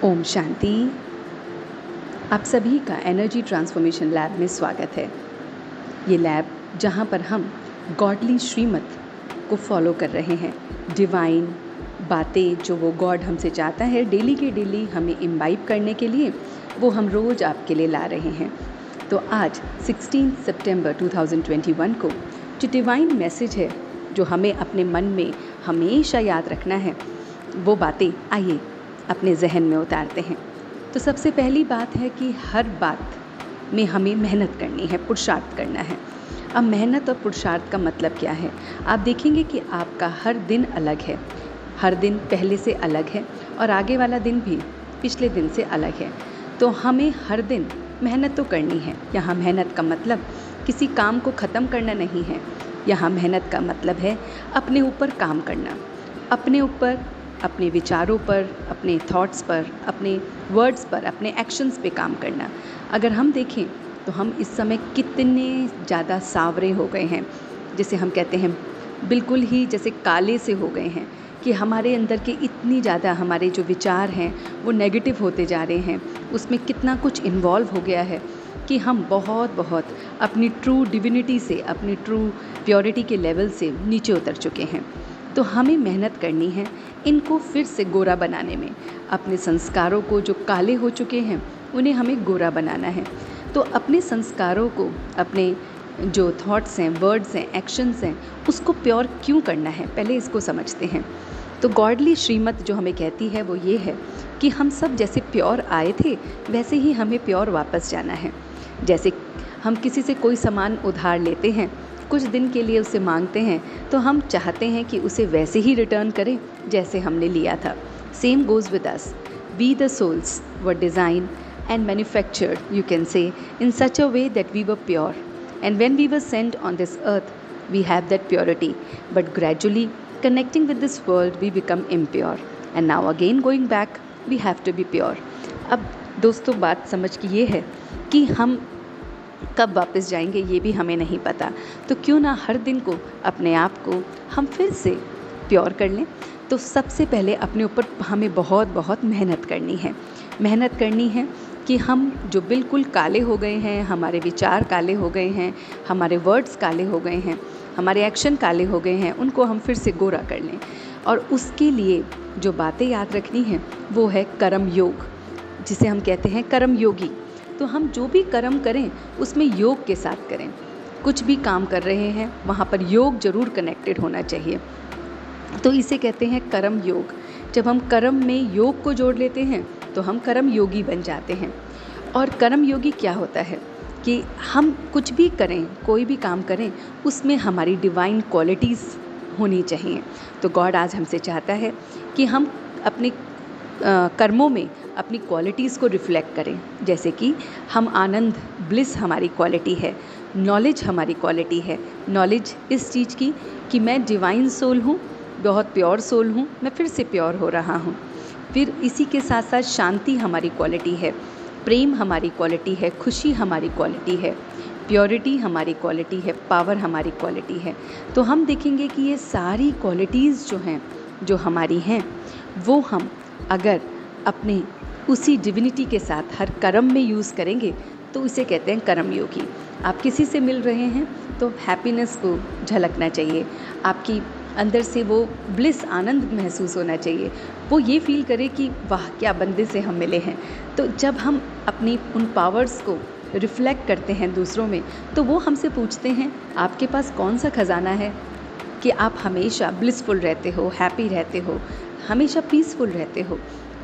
ओम शांति। आप सभी का एनर्जी ट्रांसफॉर्मेशन लैब में स्वागत है। ये लैब जहाँ पर हम गॉडली श्रीमत को फॉलो कर रहे हैं, डिवाइन बातें जो वो गॉड हमसे चाहता है डेली के डेली हमें इम्बाइब करने के लिए, वो हम रोज़ आपके लिए ला रहे हैं। तो आज 16 सितंबर 2021 को जो डिवाइन मैसेज है जो हमें अपने मन में हमेशा याद रखना है, वो बातें आइए अपने जहन में उतारते हैं। तो सबसे पहली बात है कि हर बात में हमें मेहनत करनी है, पुरुषार्थ करना है। अब मेहनत और पुरुषार्थ का मतलब क्या है? आप देखेंगे कि आपका हर दिन अलग है, हर दिन पहले से अलग है और आगे वाला दिन भी पिछले दिन से अलग है। तो हमें हर दिन मेहनत तो करनी है। यहाँ मेहनत का मतलब किसी काम को ख़त्म करना नहीं है। यहाँ मेहनत का मतलब है अपने ऊपर काम करना, अपने ऊपर, अपने विचारों पर, अपने थॉट्स पर, अपने वर्ड्स पर, अपने एक्शंस पे काम करना। अगर हम देखें तो हम इस समय कितने ज़्यादा सावरे हो गए हैं, जिसे हम कहते हैं बिल्कुल ही जैसे काले से हो गए हैं कि हमारे अंदर के इतनी ज़्यादा हमारे जो विचार हैं वो नेगेटिव होते जा रहे हैं। उसमें कितना कुछ इन्वॉल्व हो गया है कि हम बहुत अपनी ट्रू डिविनिटी से, अपनी ट्रू प्योरिटी के लेवल से नीचे उतर चुके हैं। तो हमें मेहनत करनी है इनको फिर से गोरा बनाने में। अपने संस्कारों को जो काले हो चुके हैं उन्हें हमें गोरा बनाना है। तो अपने संस्कारों को, अपने जो थॉट्स हैं, वर्ड्स हैं, एक्शंस हैं, उसको प्योर क्यों करना है, पहले इसको समझते हैं। तो गॉडली श्रीमत जो हमें कहती है वो ये है कि हम सब जैसे प्योर आए थे वैसे ही हमें प्योर वापस जाना है। जैसे हम किसी से कोई सामान उधार लेते हैं, कुछ दिन के लिए उसे मांगते हैं, तो हम चाहते हैं कि उसे वैसे ही रिटर्न करें जैसे हमने लिया था। Same goes with us. We the souls were designed and manufactured, you can say, in such a way that we were pure. And when we were sent on this earth, we have that purity. But gradually, connecting with this world, we become impure. And now again going back, we have to be pure. अब दोस्तों बात समझ की ये है कि हम कब वापस जाएंगे ये भी हमें नहीं पता। तो क्यों ना हर दिन को, अपने आप को हम फिर से प्योर कर लें। तो सबसे पहले अपने ऊपर हमें बहुत मेहनत करनी है। मेहनत करनी है कि हम जो बिल्कुल काले हो गए हैं, हमारे विचार काले हो गए हैं, हमारे वर्ड्स काले हो गए हैं, हमारे एक्शन काले हो गए हैं, उनको हम फिर से गोरा कर लें। और उसके लिए जो बातें याद रखनी हैं वो है कर्म योग, जिसे हम कहते हैं कर्म योगी। तो हम जो भी कर्म करें उसमें योग के साथ करें। कुछ भी काम कर रहे हैं वहाँ पर योग ज़रूर कनेक्टेड होना चाहिए। तो इसे कहते हैं कर्म योग। जब हम कर्म में योग को जोड़ लेते हैं तो हम कर्म योगी बन जाते हैं। और कर्म योगी क्या होता है कि हम कुछ भी करें, कोई भी काम करें, उसमें हमारी डिवाइन क्वालिटीज़ होनी चाहिए। तो गॉड आज हमसे चाहता है कि हम अपने कर्मों में अपनी क्वालिटीज़ को रिफ्लेक्ट करें। जैसे कि हम आनंद, ब्लिस हमारी क्वालिटी है, नॉलेज हमारी क्वालिटी है। नॉलेज इस चीज़ की कि मैं डिवाइन सोल हूँ, बहुत प्योर सोल हूँ, मैं फिर से प्योर हो रहा हूँ। फिर इसी के साथ साथ शांति हमारी क्वालिटी है, प्रेम हमारी क्वालिटी है, खुशी हमारी क्वालिटी है, प्योरिटी हमारी क्वालिटी है, पावर हमारी क्वालिटी है। तो हम देखेंगे कि ये सारी क्वालिटीज़ जो हैं, जो हमारी हैं, वो हम अगर अपने उसी डिविनिटी के साथ हर कर्म में यूज़ करेंगे तो इसे कहते हैं कर्म योगी। आप किसी से मिल रहे हैं तो हैप्पीनेस को झलकना चाहिए, आपकी अंदर से वो ब्लिस, आनंद महसूस होना चाहिए। वो ये फील करे कि वाह क्या बंदे से हम मिले हैं। तो जब हम अपनी उन पावर्स को रिफ्लेक्ट करते हैं दूसरों में, तो वो हमसे पूछते हैं आपके पास कौन सा ख़जाना है कि आप हमेशा ब्लिसफुल रहते हो, हैप्पी रहते हो, हमेशा पीसफुल रहते हो।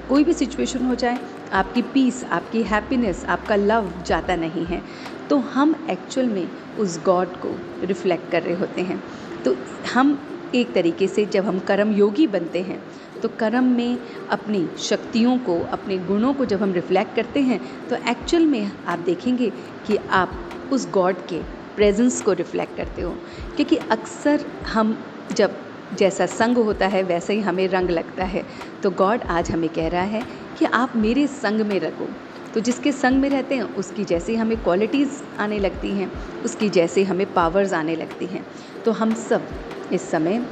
कोई भी सिचुएशन हो जाए, आपकी पीस, आपकी हैप्पीनेस, आपका लव जाता नहीं है। तो हम एक्चुअल में उस गॉड को रिफ्लेक्ट कर रहे होते हैं। तो हम एक तरीके से जब हम कर्म योगी बनते हैं तो कर्म में अपनी शक्तियों को, अपने गुणों को जब हम रिफ्लेक्ट करते हैं तो एक्चुअल में आप देखेंगे कि आप उस गॉड के प्रेजेंस को रिफ्लेक्ट करते हो। क्योंकि अक्सर हम जब जैसा संग होता है वैसे ही हमें रंग लगता है। तो गॉड आज हमें कह रहा है कि आप मेरे संग में रहो। तो जिसके संग में रहते हैं उसकी जैसे हमें क्वालिटीज़ आने लगती हैं, उसकी जैसे हमें पावर्स आने लगती हैं। तो हम सब इस समय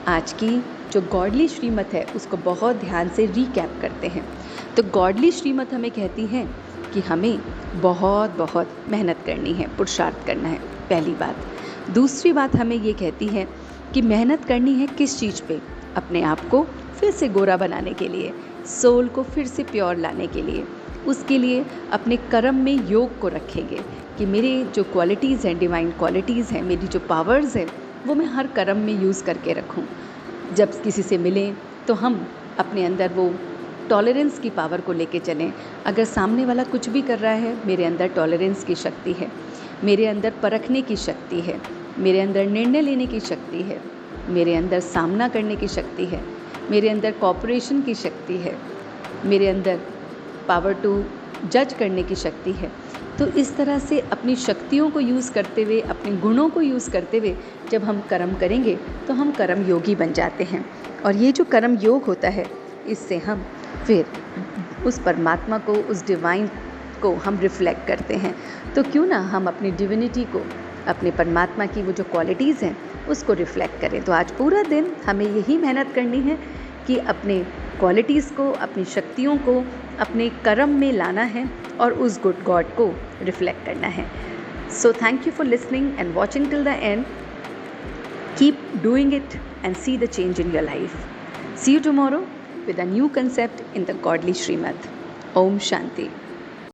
आज की जो गॉडली श्रीमत है उसको बहुत ध्यान से रिकैप करते हैं। तो गॉडली श्रीमत हमें कहती है कि हमें बहुत बहुत मेहनत करनी है, पुरुषार्थ करना है, पहली बात। दूसरी बात हमें ये कहती है कि मेहनत करनी है किस चीज़ पे? अपने आप को फिर से गोरा बनाने के लिए, सोल को फिर से प्योर लाने के लिए। उसके लिए अपने कर्म में योग को रखेंगे कि मेरे जो क्वालिटीज़ हैं, डिवाइन क्वालिटीज़ हैं, मेरी जो पावर्स हैं, वो मैं हर कर्म में यूज़ करके रखूं। जब किसी से मिलें तो हम अपने अंदर वो टॉलरेंस की पावर को लेके चलें। अगर सामने वाला कुछ भी कर रहा है, मेरे अंदर टॉलरेंस की शक्ति है, मेरे अंदर परखने की शक्ति है, मेरे अंदर निर्णय लेने की शक्ति है, मेरे अंदर सामना करने की शक्ति है, मेरे अंदर कॉपरेशन की शक्ति है, मेरे अंदर पावर टू जज करने की शक्ति है। तो इस तरह से अपनी शक्तियों को यूज़ करते हुए, अपने गुणों को यूज़ करते हुए जब हम कर्म करेंगे तो हम कर्म योगी बन जाते हैं। और ये जो कर्म योग होता है, इससे हम फिर उस परमात्मा को, उस डिवाइन को हम रिफ्लेक्ट करते हैं। तो क्यों ना हम अपनी डिविनिटी को, अपने परमात्मा की वो जो क्वालिटीज़ हैं, उसको रिफ्लेक्ट करें। तो आज पूरा दिन हमें यही मेहनत करनी है कि अपने क्वालिटीज़ को, अपनी शक्तियों को अपने कर्म में लाना है और उस गुड गॉड को रिफ्लेक्ट करना है। So thank you for listening and watching till the end. Keep doing it and see the change in your life. See you tomorrow with a new concept in the Godly Srimad. Om Shanti.